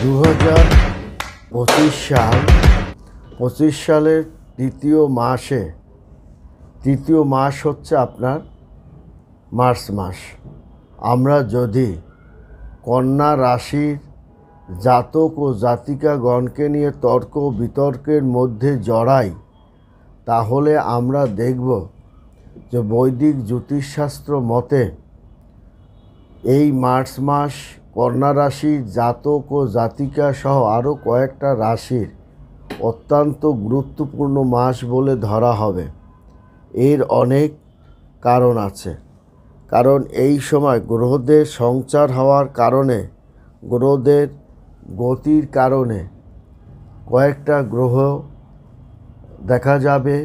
2025 সালের তৃতীয় মাস হচ্ছে আপনার মার্চ মাস। আমরা যদি কন্যা রাশির জাতক ও জাতিকাগণকে নিয়ে তর্ক বিতর্কের মধ্যে জড়াই, তাহলে আমরা দেখব যে বৈদিক জ্যোতিষশাস্ত্র মতে এই মার্চ মাস কন্যা রাশির জাতক ও জাতিকা সহ আরও কয়েকটা রাশির অত্যন্ত গুরুত্বপূর্ণ মাস বলে ধরা হবে। এর অনেক কারণ আছে। কারণ এই সময় গ্রহদের সঞ্চার হওয়ার কারণে, গ্রহদের গতির কারণে কয়েকটা গ্রহ দেখা যাবে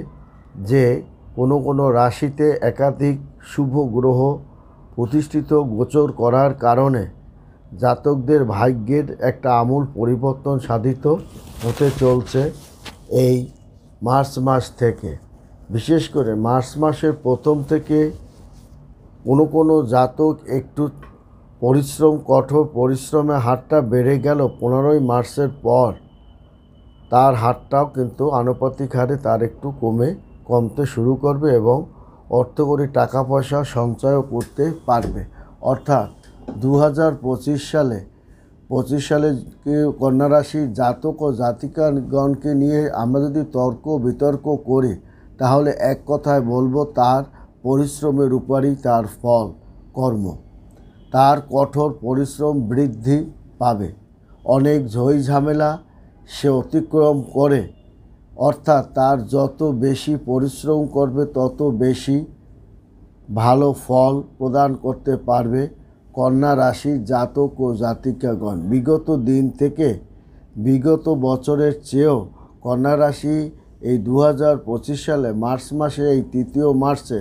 যে কোনো রাশিতে একাধিক শুভ গ্রহ প্রতিষ্ঠিত গোচর করার কারণে জাতকদের ভাগ্যের একটা আমূল পরিবর্তন সাধিত হতে চলছে এই মার্চ মাস থেকে। বিশেষ করে মার্চ মাসের প্রথম থেকে কোনো জাতক একটু কঠোর পরিশ্রমের হারটা বেড়ে গেল 15ই মার্চের পর তার হারটাও কিন্তু আনুপাতিক হারে তার একটু কমতে শুরু করবে এবং অর্থকরী টাকা পয়সা সঞ্চয়ও করতে পারবে। অর্থাৎ 2025 সালে কন্যা রাশির জাতক ও জাতিকাগণকে নিয়ে আমরা যদি তর্ক বিতর্ক করি, তাহলে এক কথায় বলবো তার পরিশ্রমের উপরই তার ফল কর্ম, তার কঠোর পরিশ্রম বৃদ্ধি পাবে। অনেক ঝই ঝামেলা সে অতিক্রম করে, অর্থাৎ তার যত বেশি পরিশ্রম করবে তত বেশি ভালো ফল প্রদান করতে পারবে কন্যা রাশির জাতক ও জাতিকাগণ। বিগত দিন থেকে, বিগত বছরের চেয়েও কন্যা রাশি এই 2025 সালে মার্চ মাসে এই তৃতীয় মার্চে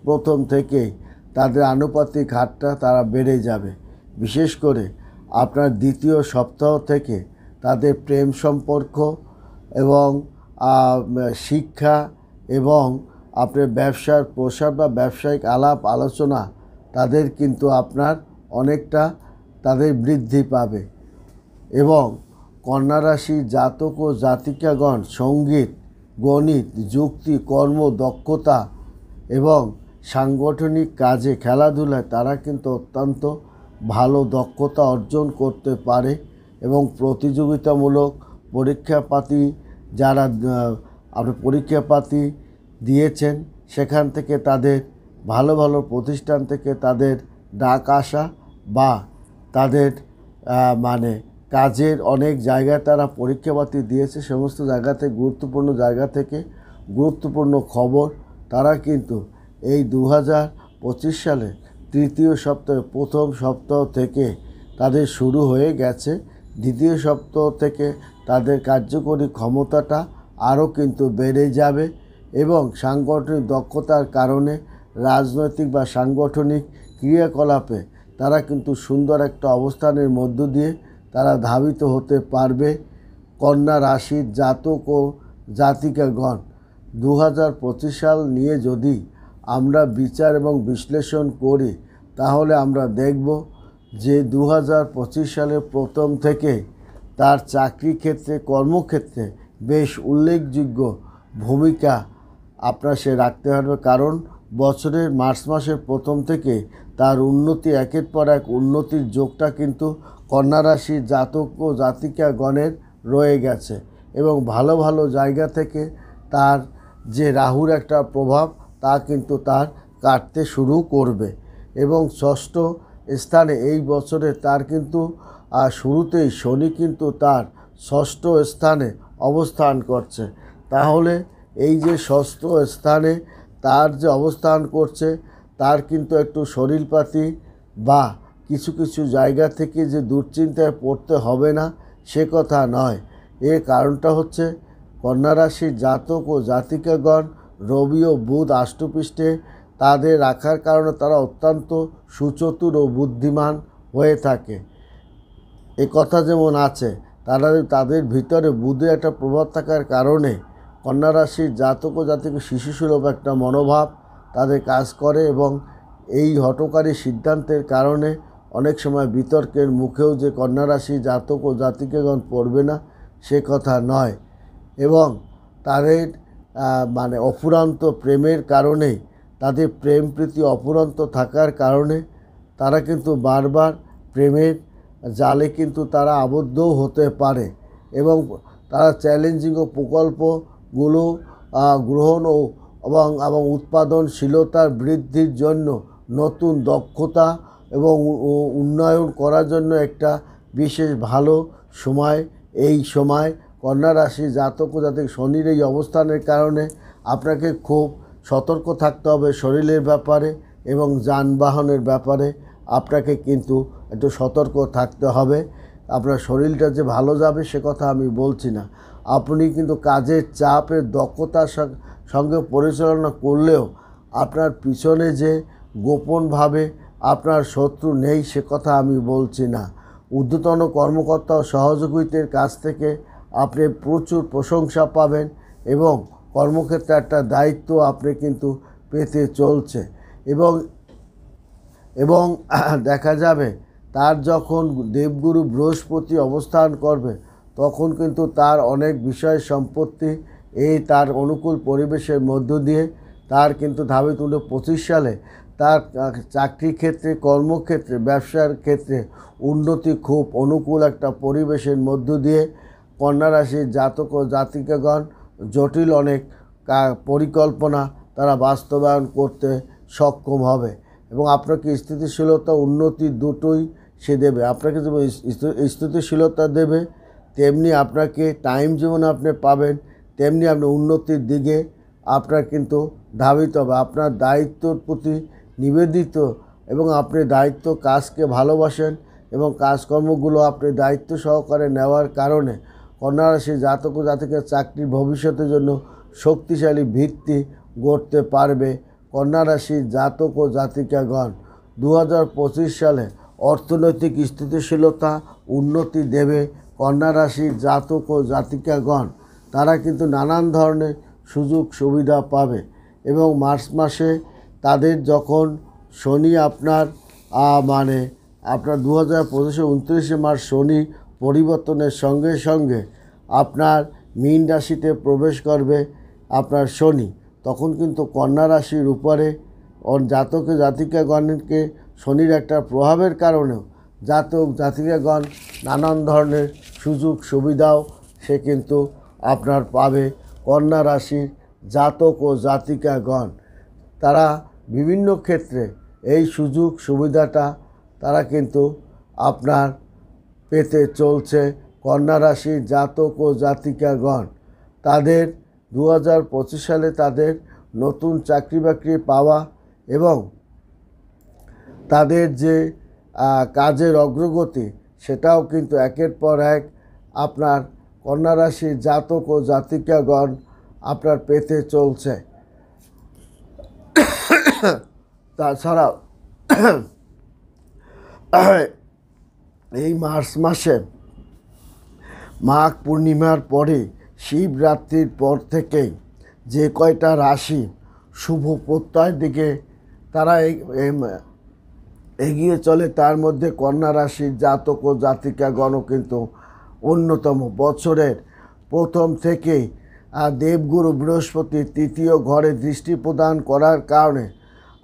প্রথম থেকেই তাদের আনুপাতিক হারটা তারা বেড়ে যাবে। বিশেষ করে আপনার দ্বিতীয় সপ্তাহ থেকে তাদের প্রেম সম্পর্ক এবং শিক্ষা এবং আপনার ব্যবসার প্রসার বা ব্যবসায়িক আলাপ আলোচনা তাদের কিন্তু আপনার অনেকটা তাদের বৃদ্ধি পাবে। এবং কন্যা রাশি জাতক ও জাতিকাগণ সঙ্গীত, গণিত, যুক্তি, কর্ম দক্ষতা এবং সাংগঠনিক কাজে, খেলাধুলায় তারা কিন্তু অত্যন্ত ভালো দক্ষতা অর্জন করতে পারে এবং প্রতিযোগিতামূলক পরীক্ষাপাতি যারা আপনি পরীক্ষাপাতি দিয়েছেন সেখান থেকে তাদের ভালো প্রতিষ্ঠান থেকে তাদের ডাক আসা বা তাদের কাজের অনেক জায়গায় তারা পরীক্ষাপাতি দিয়েছে, সমস্ত জায়গা থেকে গুরুত্বপূর্ণ জায়গা থেকে গুরুত্বপূর্ণ খবর তারা কিন্তু এই 2025 সালে তৃতীয় সপ্তাহে প্রথম সপ্তাহ থেকে তাদের শুরু হয়ে গেছে। দ্বিতীয় সপ্তাহ থেকে তাদের কার্যকরী ক্ষমতাটা আরও কিন্তু বেড়ে যাবে এবং সাংগঠনিক দক্ষতার কারণে রাজনৈতিক বা সাংগঠনিক ক্রিয়াকলাপে তারা কিন্তু সুন্দর একটা অবস্থানের মধ্য দিয়ে তারা ধাবিত হতে পারবে। কন্যা রাশির জাতক ও জাতিকাগণ 2025 সাল নিয়ে যদি আমরা বিচার এবং বিশ্লেষণ করি, তাহলে আমরা দেখব যে 2025 সালের প্রথম থেকে তার চাকরি ক্ষেত্রে, কর্মক্ষেত্রে বেশ উল্লেখযোগ্য ভূমিকা আপনার সে রাখতে পারবে। কারণ বছরের মার্চ মাসের প্রথম থেকে তার উন্নতি, একের পর এক উন্নতির যোগটা কিন্তু কন্যা রাশির জাতক ও জাতিকাগণের রয়ে গেছে এবং ভালো জায়গা থেকে তার যে রাহুর একটা প্রভাব তা কিন্তু তার কাটতে শুরু করবে এবং ষষ্ঠ স্থানে এই বছরে তার কিন্তু শুরুতেই শনি কিন্তু তার ষষ্ঠ স্থানে অবস্থান করছে। তাহলে এই যে ষষ্ঠ স্থানে তার যে অবস্থান করছে তার কিন্তু একটু শরীরপাতি বা কিছু জায়গা থেকে যে দুশ্চিন্তায় পড়তে হবে না সে কথা নয়। এর কারণটা হচ্ছে কন্যা রাশির জাতক ও জাতিকাগণ রবি ও বুধ আষ্টপৃষ্ঠে তাদের রাখার কারণে তারা অত্যন্ত সুচতুর ও বুদ্ধিমান হয়ে থাকে। এ কথা যেমন আছে, তাদের ভিতরে বুধের একটা প্রভাব থাকার কারণে কন্যা রাশির জাতক ও জাতিকা শিশুসুলভ একটা মনোভাব তাদের কাজ করে এবং এই হঠকারী সিদ্ধান্তের কারণে অনেক সময় বিতর্কের মুখেও যে কন্যা রাশি জাতক ও জাতিকাগণ পড়বে না সে কথা নয়, এবং তাদের মানে অফুরন্ত প্রেমের কারণেই, তাদের প্রেম প্রীতি অফুরন্ত থাকার কারণে তারা কিন্তু বারবার প্রেমের জালে কিন্তু তারা আবদ্ধও হতে পারে, এবং তারা চ্যালেঞ্জিং ও প্রকল্পগুলো গ্রহণ এবং উৎপাদনশীলতার বৃদ্ধির জন্য নতুন দক্ষতা এবং উন্নয়ন করার জন্য একটা বিশেষ ভালো সময়। এই সময় কন্যা রাশি জাতক ও জাতিক শনির এই অবস্থানের কারণে আপনাকে খুব সতর্ক থাকতে হবে শরীরের ব্যাপারে এবং যানবাহনের ব্যাপারে। আপনাকে কিন্তু একটু সতর্ক থাকতে হবে। আপনার শরীরটা যে ভালো যাবে সে কথা আমি বলছি না, আপনি কিন্তু কাজের চাপের দক্ষতার সঙ্গে পরিচালনা করলেও আপনার পিছনে যে গোপনভাবে আপনার শত্রু নেই সে কথা আমি বলছি না। ঊর্ধ্বতন কর্মকর্তা ও সহযোগীদের কাছ থেকে আপনি প্রচুর প্রশংসা পাবেন এবং কর্মক্ষেত্রে একটা দায়িত্ব আপনি কিন্তু পেতে চলছে, এবং দেখা যাবে তার যখন দেবগুরু বৃহস্পতি অবস্থান করবে তখন কিন্তু তার অনেক বিষয় সম্পত্তি এই তার অনুকূল পরিবেশের মধ্য দিয়ে তার কিন্তু ধাবিত 25 সালে তার চাকরি ক্ষেত্রে, কর্মক্ষেত্রে, ব্যবসার ক্ষেত্রে উন্নতি খুব অনুকূল একটা পরিবেশের মধ্য দিয়ে কন্যা রাশির জাতক ও জাতিকাগণ জটিল অনেক পরিকল্পনা তারা বাস্তবায়ন করতে সক্ষম হবে, এবং আপনাকে স্থিতিশীলতা উন্নতি দুটোই সে দেবে। আপনাকে যেমন স্থিতিশীলতা দেবে তেমনি আপনাকে টাইম যেমন আপনি পাবেন, তেমনি আপনি উন্নতির দিকে আপনার কিন্তু ধাবিত হবে। আপনার দায়িত্বর প্রতি নিবেদিত এবং আপনি দায়িত্ব কাজকে ভালোবাসেন এবং কাজকর্মগুলো আপনি দায়িত্ব সহকারে নেওয়ার কারণে কন্যা রাশি জাতক ও জাতিকার চাকরির ভবিষ্যতের জন্য শক্তিশালী ভিত্তি গড়তে পারবে। কন্যা রাশির জাতক ও জাতিকাগণ 2025 সালে অর্থনৈতিক স্থিতিশীলতা উন্নতি দেবে। কন্যা রাশির জাতক ও জাতিকাগণ তারা কিন্তু নানান ধরনের সুযোগ সুবিধা পাবে, এবং মার্চ মাসে তাদের যখন শনি আপনার 2025 29 মার্চ শনি পরিবর্তনের সঙ্গে সঙ্গে আপনার মীন রাশিতে প্রবেশ করবে আপনার শনি, তখন কিন্তু কন্যা রাশির উপরে জাতক জাতিকাগণকে শনির একটা প্রভাবের কারণেও জাতক জাতিকাগণ নানান ধরনের সুযোগ সুবিধাও সে কিন্তু আপনার পাবে। কন্যা রাশির জাতক ও জাতিকাগণ তারা বিভিন্ন ক্ষেত্রে এই সুযোগ সুবিধাটা তারা কিন্তু আপনার পেতে চলছে। কন্যা রাশির জাতক ও জাতিকাগণ তাদের 2025 সালে তাদের নতুন চাকরি বাকরি পাওয়া এবং তাদের যে কাজের অগ্রগতি সেটাও কিন্তু একের পর এক আপনার কন্যা রাশির জাতক ও জাতিকাগণ আপনার পেতে চলছে। তাছাড়াও এই মার্চ মাসে মাঘ পূর্ণিমার পরে শিবরাত্রির পর থেকেই যে কয়টা রাশি শুভ প্রত্যয়ের দিকে তারা এগিয়ে চলে তার মধ্যে কন্যা রাশির জাতক ও জাতিকাগণও কিন্তু অন্যতম। বছরের প্রথম থেকেই দেবগুরু বৃহস্পতির তৃতীয় ঘরে দৃষ্টি প্রদান করার কারণে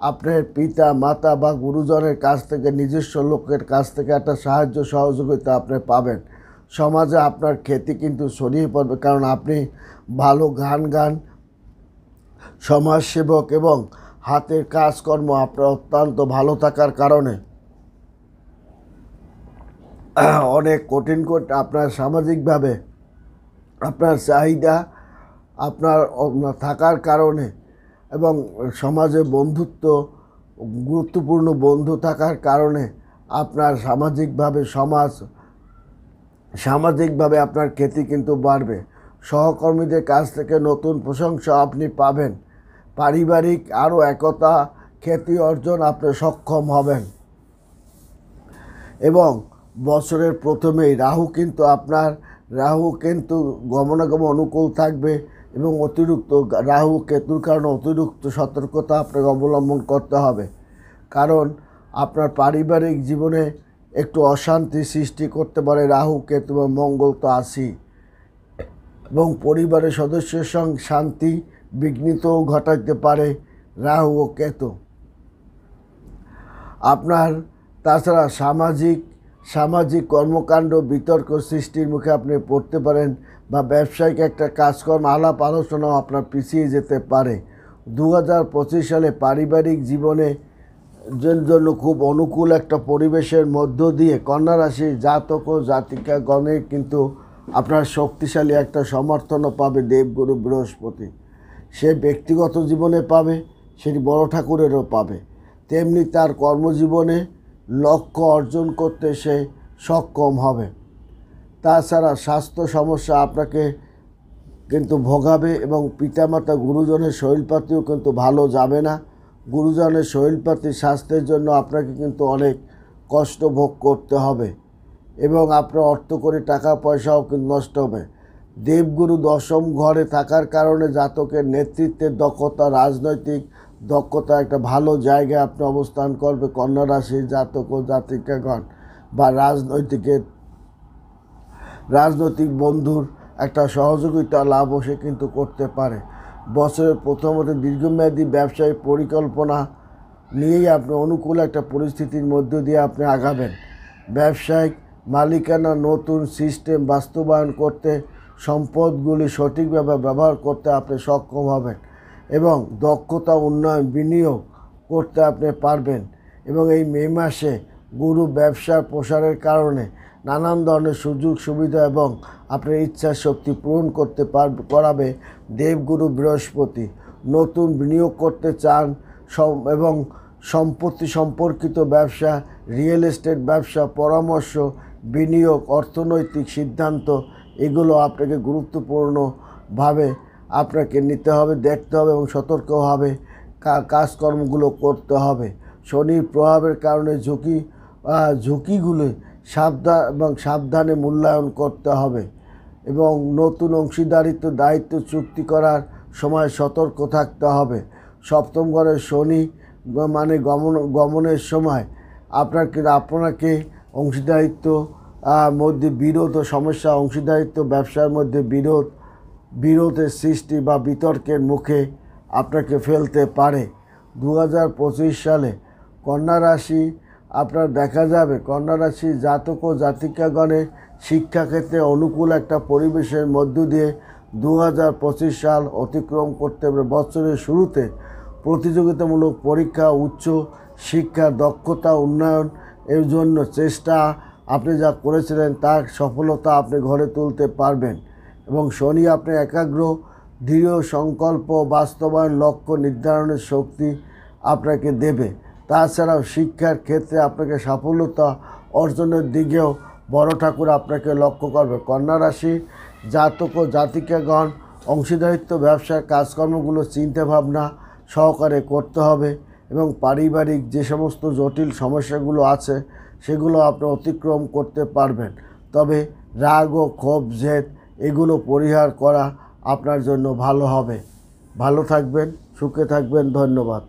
আপনার পিতা মাতা বা গুরুজনের কাছ থেকে, নিজস্ব লোকের কাছ থেকে একটা সাহায্য সহযোগিতা আপনি পাবেন। সমাজে আপনার খ্যাতি কিন্তু ছড়িয়ে পড়বে, কারণ আপনি ভালো গান সমাজসেবক এবং হাতের কাজকর্ম আপনার অত্যন্ত ভালো থাকার কারণে অনেক কঠিন আপনার সামাজিকভাবে আপনার চাহিদা আপনার থাকার কারণে এবং সমাজে বন্ধুত্ব, গুরুত্বপূর্ণ বন্ধু থাকার কারণে আপনার সামাজিকভাবে আপনার খ্যাতি কিন্তু বাড়বে। সহকর্মীদের কাছ থেকে নতুন প্রশংসা আপনি পাবেন। পারিবারিক আরও একতা, খ্যাতি অর্জন আপনি সক্ষম হবেন, এবং বছরের প্রথমেই রাহু কিন্তু গমনাগমন অনুকূল থাকবে, এবং অতিরিক্ত রাহু কেতুর কারণে অতিরিক্ত সতর্কতা আপনাকে অবলম্বন করতে হবে, কারণ আপনার পারিবারিক জীবনে একটু অশান্তি সৃষ্টি করতে পারে রাহু, কেতু এবং মঙ্গল তো আছেই, এবং পরিবারের সদস্যের সঙ্গে শান্তি বিঘ্নিতও ঘটাতে পারে রাহু ও কেতু। আপনার তাছাড়া সামাজিক কর্মকাণ্ড বিতর্ক সৃষ্টির মুখে আপনি পড়তে পারেন, বা ব্যবসায়িক একটা কাজকর্ম আলাপ আলোচনাও আপনার পিছিয়ে যেতে পারে। 2025 সালে পারিবারিক জীবনে জন্য খুব অনুকূল একটা পরিবেশের মধ্য দিয়ে কন্যা রাশির জাতক ও জাতিকাগণের কিন্তু আপনার শক্তিশালী একটা সমর্থনও পাবে দেবগুরু বৃহস্পতি। সে ব্যক্তিগত জীবনে পাবে, সেটি বড় ঠাকুরেরও পাবে, তেমনি তার কর্মজীবনে লক্ষ্য অর্জন করতে সে সক্ষম হবে। তাছাড়া স্বাস্থ্য সমস্যা আপনাকে কিন্তু ভোগাবে, এবং পিতামাতা গুরুজনের শরীরপাতিও কিন্তু ভালো যাবে না। গুরুজনের শরীরপাতি স্বাস্থ্যের জন্য আপনাকে কিন্তু অনেক কষ্ট ভোগ করতে হবে, এবং আপনার অর্থকরী টাকা পয়সাও কিন্তু নষ্ট হবে। দেবগুরু দশম ঘরে থাকার কারণে জাতকের নেতৃত্বের দক্ষতা, রাজনৈতিক দক্ষতা একটা ভালো জায়গায় আপনি অবস্থান করবে কন্যা রাশির জাতক ও জাতিকাগণ, বা রাজনৈতিক বন্ধুর একটা সহযোগিতা লাভও সে কিন্তু করতে পারে। বছরের প্রথমত দীর্ঘমেয়াদী ব্যবসায়িক পরিকল্পনা নিয়েই আপনি অনুকূল একটা পরিস্থিতির মধ্য দিয়ে আপনি আগাবেন। ব্যবসায়িক মালিকানা নতুন সিস্টেম বাস্তবায়ন করতে, সম্পদগুলি সঠিকভাবে ব্যবহার করতে আপনি সক্ষম হবেন, এবং দক্ষতা উন্নয়ন বিনিয়োগ করতে আপনি পারবেন। এবং এই মে মাসে গুরু ব্যবসার প্রসারের কারণে নানান ধরনের সুযোগ সুবিধা এবং আপনার ইচ্ছা শক্তি পূরণ করাবে দেবগুরু বৃহস্পতি। নতুন বিনিয়োগ করতে চান এবং সম্পত্তি সম্পর্কিত ব্যবসা, রিয়েল এস্টেট ব্যবসা, পরামর্শ, বিনিয়োগ, অর্থনৈতিক সিদ্ধান্ত, এগুলো আপনাকে গুরুত্বপূর্ণভাবে আপনাকে নিতে হবে, দেখতে হবে এবং সতর্কভাবে কাজকর্মগুলো করতে হবে। শনির প্রভাবের কারণে ঝুঁকিগুলো সাবধানে মূল্যায়ন করতে হবে, এবং নতুন অংশীদারিত্ব দায়িত্ব চুক্তি করার সময় সতর্ক থাকতে হবে। সপ্তম ঘরের শনি মানে গমনের সময় আপনাকে অংশীদারিত্ব মধ্যে বিরোধ ও সমস্যা, অংশীদারিত্ব ব্যবসার মধ্যে বিরোধের সৃষ্টি বা বিতর্কের মুখে আপনাকে ফেলতে পারে। 2025 সালে কন্যা রাশি আপনার দেখা যাবে কন্যা রাশি জাতক ও জাতিকাগণের শিক্ষাক্ষেত্রে অনুকূল একটা পরিবেশের মধ্য দিয়ে 2025 সাল অতিক্রম করতে পারে। বছরের শুরুতে প্রতিযোগিতামূলক পরীক্ষা, উচ্চ শিক্ষার দক্ষতা উন্নয়ন এর জন্য চেষ্টা আপনি যা করেছিলেন তার সফলতা আপনি ঘরে তুলতে পারবেন, এবং শনি আপনি একাগ্র দৃঢ় সংকল্প বাস্তবায়ন লক্ষ্য নির্ধারণের শক্তি আপনাকে দেবে। তাছাড়াও শিক্ষার ক্ষেত্রে আপনাকে সফলতা অর্জনের দিকেও বড় ঠাকুর আপনাকে লক্ষ্য করবে। কন্যা রাশি জাতক ও জাতিকাগণ অংশীদারিত্ব ব্যবসার কাজকর্মগুলো চিন্তাভাবনা সহকারে করতে হবে, এবং পারিবারিক যে সমস্ত জটিল সমস্যাগুলো আছে সেগুলো আপনি অতিক্রম করতে পারবেন। তবে রাগ ও ক্ষোভ জেদ এগুলো পরিহার করা আপনার জন্য ভালো হবে। ভালো থাকবেন, সুখে থাকবেন, ধন্যবাদ।